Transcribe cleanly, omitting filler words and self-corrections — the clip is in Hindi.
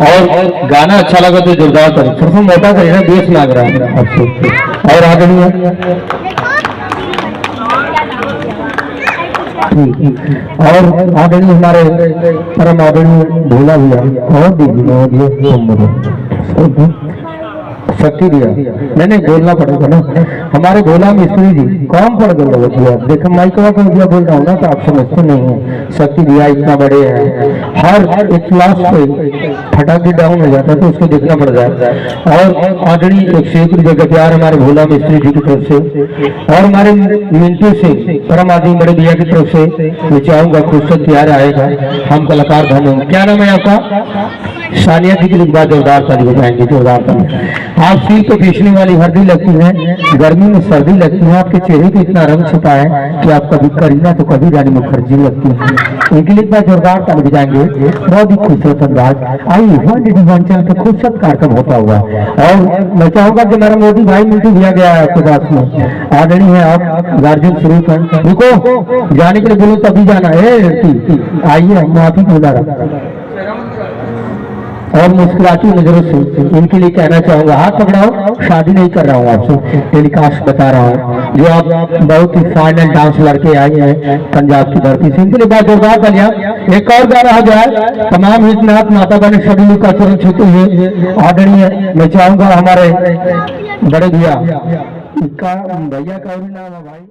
और गाना अच्छा लगा तो जोरदार करें, थोड़ा मोटा करें ना, बेस लग रहा है आपसे। और आदरणीय और आदरणीय हमारे परम आदरणीय भोला भैया और दीजिए शक्ति दिया, मैंने बोलना पड़ेगा ना, हमारे भोला मिस्त्री जी कौन पड़ गए भैया, देखो माइकवा को भैया बोल रहा हूँ ना तो आप समझते नहीं है। शक्ति दिया इतना बड़े हैं, हर एक क्लास पे फटाके डाउन हो जाता है तो उसको देखना पड़ जाता है। और आदरणीय एक शेख जगह प्यार हमारे भोला मिस्त्री जी की तरफ से और हमारे मिंटू से परम आदमी बड़े भैया की तरफ से मैं चाहूंगा कुछ प्यार आएगा, हम कलाकार धन। क्या नाम है आपका? सानिया जी के लिए बाद जोरदार ताली बजाएंगे, जोरदार ताली। आप सिर पे पीछने वाली हल्दी लगती है, गर्मी में सर्दी लगती है, आपके चेहरे पे इतना रंग छुपा है कि आप कभी करीना तो कभी रानी मुखर्जी लगती है। इनके लिए बाद जोरदार ताली बजाएंगे। बहुत ही खूबसूरत अंदाज। आइए चैनल पे खूबसूरत कार्यक्रम होता हुआ और मैं चाहूंगा कि मेरा मोदी भाई मिंटू दिया गया है आपके पास में, आदरणीय है आप गार्जियन शुरू कर, रुको जाने के लिए बोलो तभी जाना है। आइए माफी बोला और मुस्कुराती नजरों से इनके लिए कहना चाहूंगा, हाथ पकड़ाओ, शादी नहीं कर रहा हूँ आपसे, टेलीकास्ट बता रहा हूँ, जो आप बहुत ही फाइनल डांस लड़के आए हैं पंजाब की धरती से, इनके लिए बात जोरदार कर लिया। एक और गाना हो जाए, तमाम हितनाथ माता बहन सभी का चरण छूते हुए आदरणीय मैं चाहूंगा हमारे बड़े भैया का नाम है भाई।